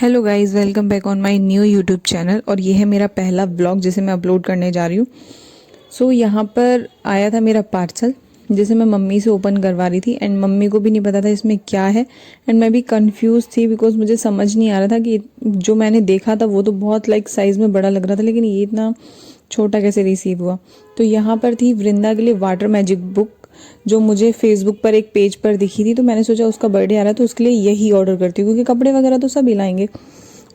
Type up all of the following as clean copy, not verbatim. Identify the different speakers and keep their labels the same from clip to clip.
Speaker 1: Hello guys, welcome back on my new YouTube channel. और ये है मेरा पहला व्लॉग जिसे मैं अपलोड करने जा रही हूँ। सो यहाँ पर आया था मेरा पार्सल जिसे मैं मम्मी से ओपन करवा रही थी एंड मम्मी को भी नहीं पता था इसमें क्या है एंड मैं भी कंफ्यूज थी बिकॉज मुझे समझ नहीं आ रहा था कि जो मैंने देखा था वो तो बहुत साइज़ में बड़ा लग रहा था, लेकिन ये इतना छोटा कैसे रिसीव हुआ। तो यहाँ पर थी वृंदा के लिए वाटर मैजिक बुक जो मुझे फेसबुक पर एक पेज पर दिखी थी। तो मैंने सोचा उसका बर्थडे आ रहा है तो उसके लिए यही ऑर्डर करती हूँ, क्योंकि कपड़े वगैरह तो सब ही लाएंगे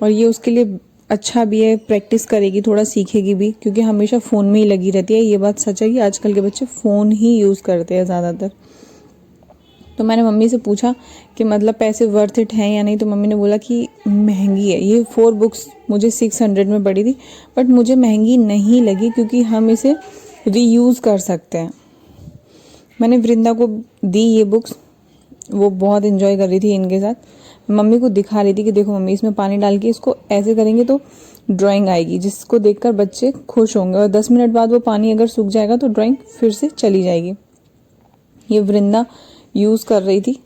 Speaker 1: और ये उसके लिए अच्छा भी है, प्रैक्टिस करेगी, थोड़ा सीखेगी भी, क्योंकि हमेशा फ़ोन में ही लगी रहती है। ये बात सच है कि आजकल के बच्चे फ़ोन ही यूज़ करते हैं ज़्यादातर। तो मैंने मम्मी से पूछा कि मतलब पैसे वर्थ इट हैं या नहीं, तो मम्मी ने बोला कि महंगी है। ये 4 बुक्स मुझे 600 में पड़ी थी, बट मुझे महंगी नहीं लगी क्योंकि हम इसे रीयूज़ कर सकते हैं। मैंने वृंदा को दी ये बुक्स, वो बहुत इन्जॉय कर रही थी इनके साथ। मम्मी को दिखा रही थी कि देखो मम्मी, इसमें पानी डाल के इसको ऐसे करेंगे तो ड्राइंग आएगी, जिसको देखकर बच्चे खुश होंगे, और 10 मिनट बाद वो पानी अगर सूख जाएगा तो ड्राइंग फिर से चली जाएगी। ये वृंदा यूज़ कर रही थी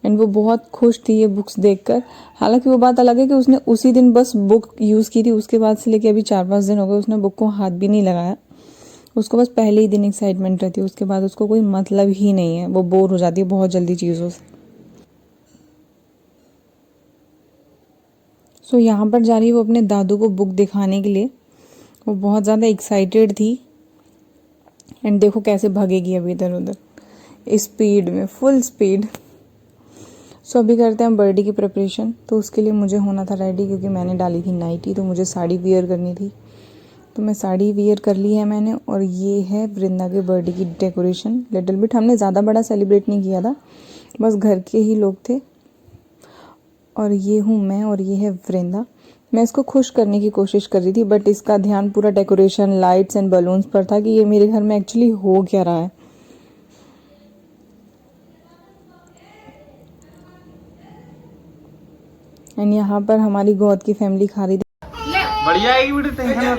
Speaker 1: एंड वो बहुत खुश थी ये बुक्स देखकर। हालांकि वो बात अलग है कि उसने उसी दिन बस बुक यूज़ की थी, उसके बाद से लेके अभी 4-5 दिन हो गए उसने बुक को हाथ भी नहीं लगाया। उसको बस पहले ही दिन एक्साइटमेंट रहती है, उसके बाद उसको कोई मतलब ही नहीं है, वो बोर हो जाती है बहुत जल्दी चीज़ों से। सो यहाँ पर जा रही है वो अपने दादू को बुक दिखाने के लिए। वो बहुत ज़्यादा एक्साइटेड थी एंड देखो कैसे भागेगी अभी इधर उधर स्पीड में, फुल स्पीड। सो अभी करते हैं हम बर्थडे की प्रिपरेशन। तो उसके लिए मुझे होना था रेडी, क्योंकि मैंने डाली थी नाइटी, तो मुझे साड़ी वियर करनी थी। तो मैं साड़ी वियर कर ली है मैंने। और ये है वृंदा के बर्थडे की डेकोरेशन। लिटिल बिट हमने ज़्यादा बड़ा सेलिब्रेट नहीं किया था, बस घर के ही लोग थे। और ये हूँ मैं और ये है वृंदा। मैं इसको खुश करने की कोशिश कर रही थी, बट इसका ध्यान पूरा डेकोरेशन, लाइट्स एंड बलून्स पर था कि ये मेरे घर में एक्चुअली हो क्या रहा है। एंड यहाँ पर हमारी गौद की फैमिली खा रही थी।
Speaker 2: बढ़िया आएगी वीडियो, टेंशन मत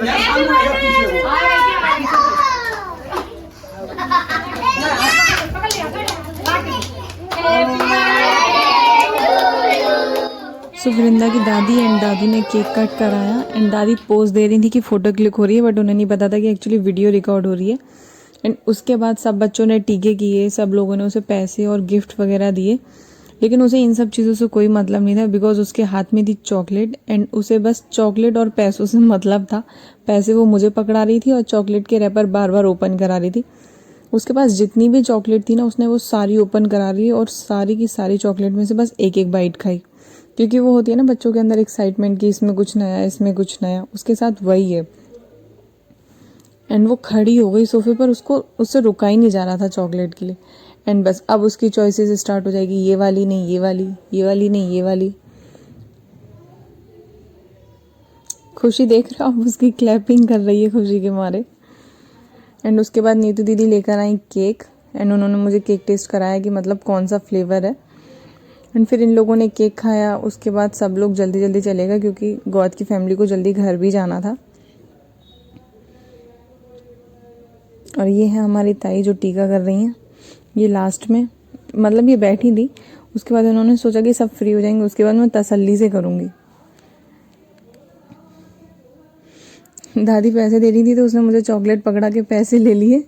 Speaker 1: सो वृंदा की दादी एंड दादू ने केक कट कराया एंड दादी पोज दे रही थी कि फ़ोटो क्लिक हो रही है, बट उन्हें नहीं पता था कि एक्चुअली वीडियो रिकॉर्ड हो रही है। एंड उसके बाद सब बच्चों ने टीके किए, सब लोगों ने उसे पैसे और गिफ्ट वगैरह दिए, लेकिन उसे इन सब चीज़ों से कोई मतलब नहीं था, बिकॉज उसके हाथ में थी चॉकलेट एंड उसे बस चॉकलेट और पैसों से मतलब था। पैसे वो मुझे पकड़ा रही थी और चॉकलेट के रैपर बार बार ओपन करा रही थी। उसके पास जितनी भी चॉकलेट थी ना, उसने वो सारी ओपन करा रही है और सारी की सारी चॉकलेट में से बस एक एक बाइट खाई, क्योंकि वो होती है ना बच्चों के अंदर एक्साइटमेंट कि इसमें कुछ नया, इसमें कुछ नया। उसके साथ वही है। एंड वो खड़ी हो गई सोफे पर, उससे रुका ही नहीं जा रहा था चॉकलेट के लिए। एंड बस अब उसकी चॉइसेस स्टार्ट हो जाएगी, ये वाली नहीं ये वाली, ये वाली नहीं ये वाली। खुशी देख रहे हो आप, उसकी क्लैपिंग कर रही है खुशी के मारे। एंड उसके बाद नीतू दीदी लेकर आई केक एंड उन्होंने मुझे केक टेस्ट कराया कि मतलब कौन सा फ्लेवर है। एंड फिर इन लोगों ने केक खाया। उसके बाद सब लोग जल्दी जल्दी चले गए, क्योंकि गौद की फैमिली को जल्दी घर भी जाना था। और ये है हमारी ताई जो टीका कर रही हैं। ये लास्ट में, मतलब ये बैठी थी, उसके बाद उन्होंने सोचा कि सब फ्री हो जाएंगे, उसके बाद मैं तसल्ली से करूँगी। दादी पैसे दे रही थी तो उसने मुझे चॉकलेट पकड़ा के पैसे ले लिए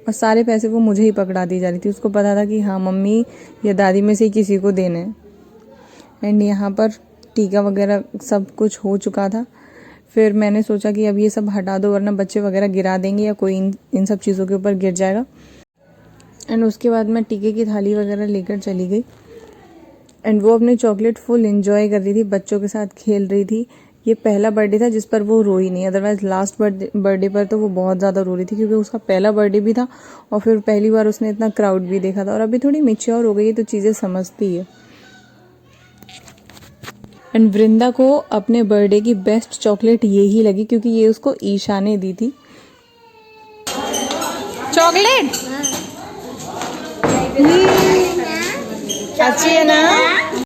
Speaker 1: और सारे पैसे वो मुझे ही पकड़ा दी जा रही थी। उसको पता था कि हाँ मम्मी या दादी में से ही किसी को देने हैं। एंड यहाँ पर टीका वगैरह सब कुछ हो चुका था। फिर मैंने सोचा कि अब ये सब हटा दो, वरना बच्चे वगैरह गिरा देंगे या कोई इन सब चीज़ों के ऊपर गिर जाएगा। एंड उसके बाद मैं टीके की थाली वगैरह लेकर चली गई एंड वो अपने चॉकलेट फुल एंजॉय कर रही थी, बच्चों के साथ खेल रही थी। ये पहला बर्थडे था जिस पर वो रोई नहीं, अदरवाइज लास्ट बर्थडे पर तो वो बहुत ज़्यादा रो रही थी, क्योंकि उसका पहला बर्थडे भी था और फिर पहली बार उसने इतना क्राउड भी देखा था। और अभी थोड़ी मैच्योर हो गई है तो चीज़ें समझती है। एंड वृंदा को अपने बर्थडे की बेस्ट चॉकलेट ये ही लगी, क्योंकि ये उसको ईशा ने दी थी। चॉकलेट अच्छी है ना?